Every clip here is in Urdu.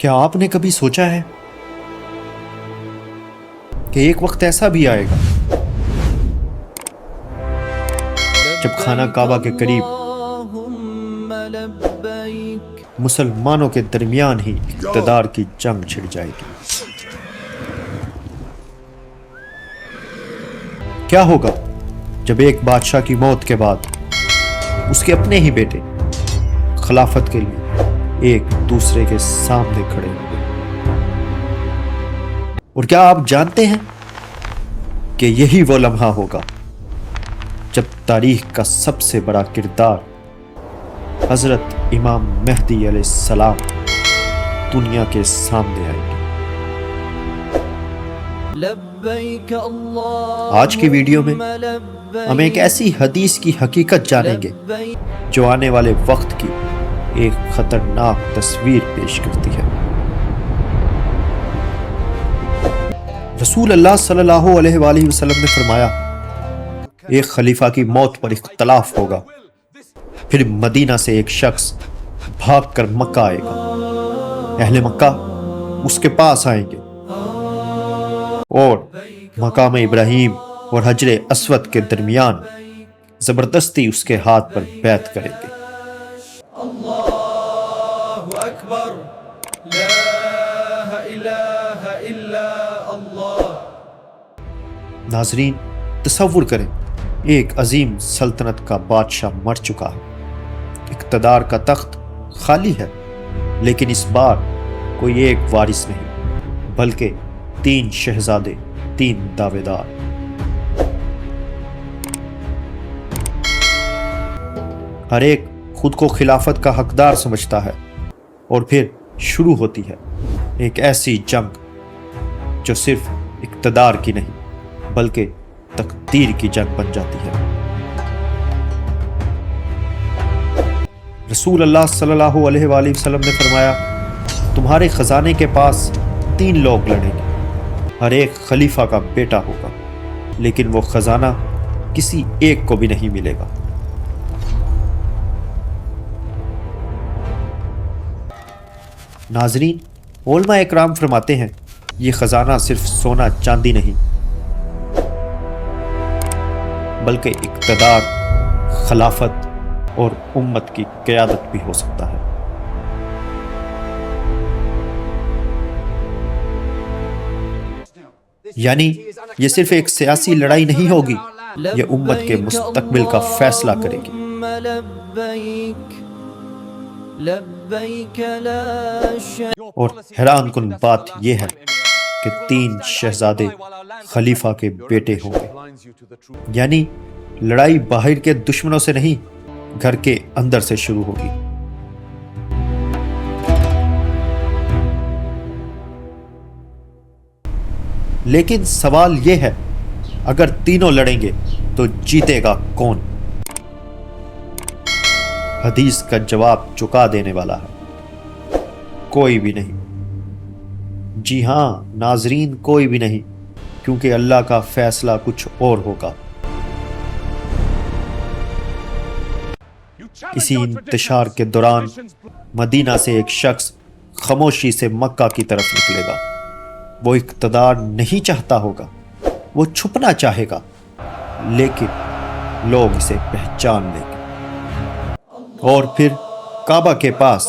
کیا آپ نے کبھی سوچا ہے کہ ایک وقت ایسا بھی آئے گا جب خانہ کعبہ کے قریب مسلمانوں کے درمیان ہی اقتدار کی جنگ چھڑ جائے گی؟ کیا ہوگا جب ایک بادشاہ کی موت کے بعد اس کے اپنے ہی بیٹے خلافت کے لیے ایک دوسرے کے سامنے کھڑے ہوں گے؟ اور کیا آپ جانتے ہیں کہ یہی وہ لمحہ ہوگا جب تاریخ کا سب سے بڑا کردار حضرت امام مہدی علیہ السلام دنیا کے سامنے آئیں گے؟ آج کی ویڈیو میں ہم ایک ایسی حدیث کی حقیقت جانیں گے جو آنے والے وقت کی ایک خطرناک تصویر پیش کرتی ہے۔ رسول اللہ صلی اللہ علیہ وآلہ وسلم نے فرمایا، ایک خلیفہ کی موت پر اختلاف ہوگا، پھر مدینہ سے ایک شخص بھاگ کر مکہ آئے گا، اہل مکہ اس کے پاس آئیں گے اور مقام ابراہیم اور حجر اسود کے درمیان زبردستی اس کے ہاتھ پر بیعت کریں گے۔ اللہ اکبر، لا الہ الا اللہ۔ ناظرین، تصور کریں ایک عظیم سلطنت کا بادشاہ مر چکا ہے، اقتدار کا تخت خالی ہے، لیکن اس بار کوئی ایک وارث نہیں بلکہ 3 شہزادے، 3 دعوے دار۔ ہر ایک خود کو خلافت کا حقدار سمجھتا ہے، اور پھر شروع ہوتی ہے ایک ایسی جنگ جو صرف اقتدار کی نہیں بلکہ تقدیر کی جنگ بن جاتی ہے۔ رسول اللہ صلی اللہ علیہ وآلہ وسلم نے فرمایا، تمہارے خزانے کے پاس 3 لوگ لڑیں گے، ہر ایک خلیفہ کا بیٹا ہوگا، لیکن وہ خزانہ کسی ایک کو بھی نہیں ملے گا۔ ناظرین، علماء اکرام فرماتے ہیں یہ خزانہ صرف سونا چاندی نہیں بلکہ اقتدار، خلافت اور امت کی قیادت بھی ہو سکتا ہے۔ یعنی یہ صرف ایک سیاسی لڑائی نہیں ہوگی، یہ امت کے مستقبل کا فیصلہ کرے گی۔ اور حیران کن بات یہ ہے کہ 3 شہزادے خلیفہ کے بیٹے ہوں گے، یعنی لڑائی باہر کے دشمنوں سے نہیں، گھر کے اندر سے شروع ہوگی۔ لیکن سوال یہ ہے، اگر تینوں لڑیں گے تو جیتے گا کون؟ حدیث کا جواب چکا دینے والا ہے، کوئی بھی نہیں۔ جی ہاں ناظرین، کوئی بھی نہیں، کیونکہ اللہ کا فیصلہ کچھ اور ہوگا۔ اسی انتشار کے دوران مدینہ سے ایک شخص خاموشی سے مکہ کی طرف نکلے گا۔ وہ اقتدار نہیں چاہتا ہوگا، وہ چھپنا چاہے گا، لیکن لوگ اسے پہچان لیں گے، اور پھر کعبہ کے پاس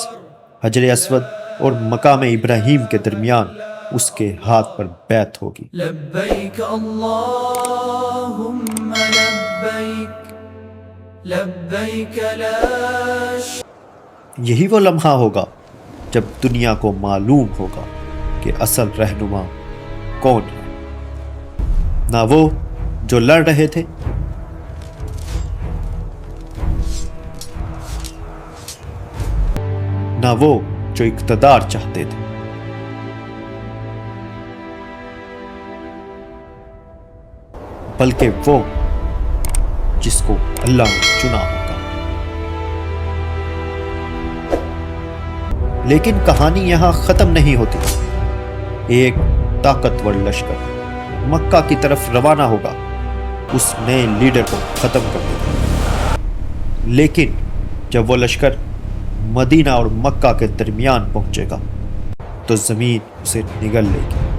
حجر اسود اور مقام ابراہیم کے درمیان اس کے ہاتھ پر بیعت ہوگی۔ لبیک اللہم لبیک، لبیک لا یہی وہ لمحہ ہوگا جب دنیا کو معلوم ہوگا کہ اصل رہنما کون ہے، نہ وہ جو لڑ رہے تھے، نہ وہ جو اقتدار چاہتے تھے، بلکہ وہ جس کو اللہ نے چنا ہوگا۔ لیکن کہانی یہاں ختم نہیں ہوتی۔ ایک طاقتور لشکر مکہ کی طرف روانہ ہوگا، اس نئے لیڈر کو ختم کر دے گا۔ لیکن جب وہ لشکر مدینہ اور مکہ کے درمیان پہنچے گا تو زمین اسے نگل لے گی۔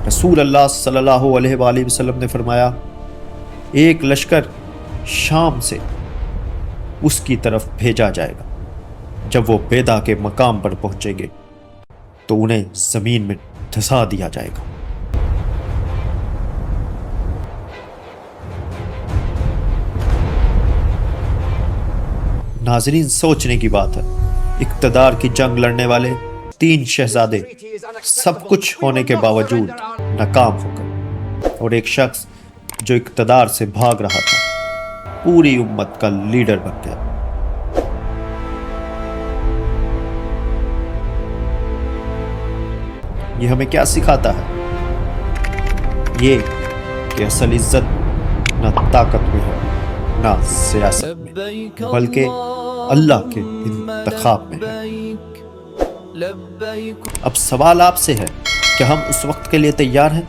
رسول اللہ صلی اللہ علیہ وآلہ وسلم نے فرمایا، ایک لشکر شام سے اس کی طرف بھیجا جائے گا، جب وہ بیدا کے مقام پر پہنچیں گے تو انہیں زمین میں دھسا دیا جائے گا۔ ناظرین، سوچنے کی بات ہے، اقتدار کی جنگ لڑنے والے 3 شہزادے سب کچھ ہونے کے باوجود ناکام ہو گئے، اور ایک شخص جو اقتدار سے بھاگ رہا تھا پوری امت کا لیڈر بن گیا۔ یہ ہمیں کیا سکھاتا ہے؟ یہ کہ اصل عزت نہ طاقت میں ہے، نہ سیاست میں، بلکہ اللہ کے انتخاب میں ہے۔ اب سوال آپ سے ہے کہ ہم اس وقت کے لیے تیار ہیں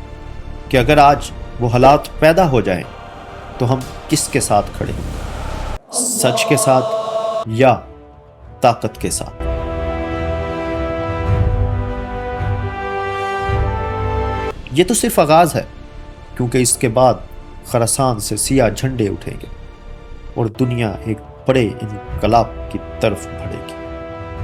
کہ اگر آج وہ حالات پیدا ہو جائیں تو ہم کس کے ساتھ کھڑے ہیں؟ سچ کے ساتھ یا طاقت کے ساتھ؟ یہ تو صرف آغاز ہے، کیونکہ اس کے بعد خراسان سے سیاہ جھنڈے اٹھیں گے اور دنیا ایک بڑے انقلاب کی طرف بڑھے